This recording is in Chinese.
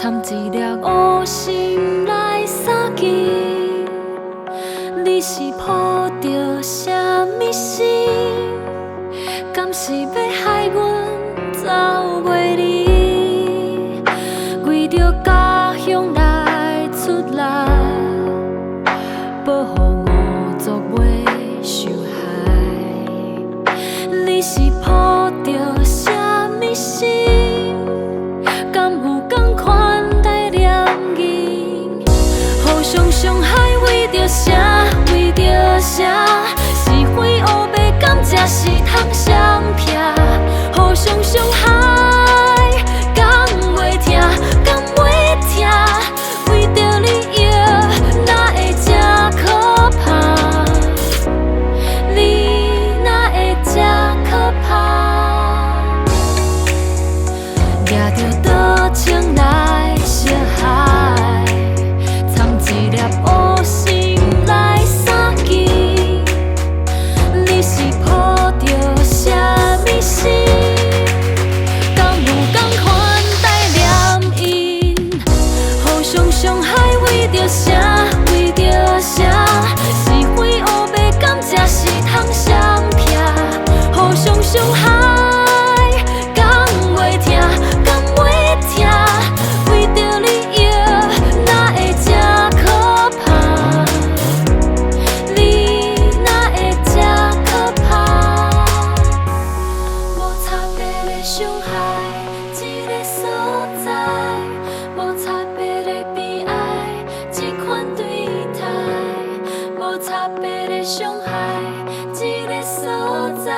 掺一粒乌心来相见，你是抱着什么心？敢是要害阮走袂离？为着家乡来出力，保护五族袂受害。你是抱着什么心？敢有同款待念人？互相伤害为着啥？为着啥？是非黑白敢才是通相拼？互相伤害，敢袂疼？敢袂疼？为着利益，哪会这可怕？你哪会这可怕？抓着刀枪来杀害，掺一粒乌心来相见。你是抱着什么心？敢有同款待念因？互相伤害为着啥？为着啥？是非黑白敢才是通相拼？互相伤害，敢袂疼？敢袂疼？为着利益，哪会这可怕？你哪会这可怕？无差别的伤害，一个所在，无差别的悲哀，这款对待，无差别的伤害，一个所在。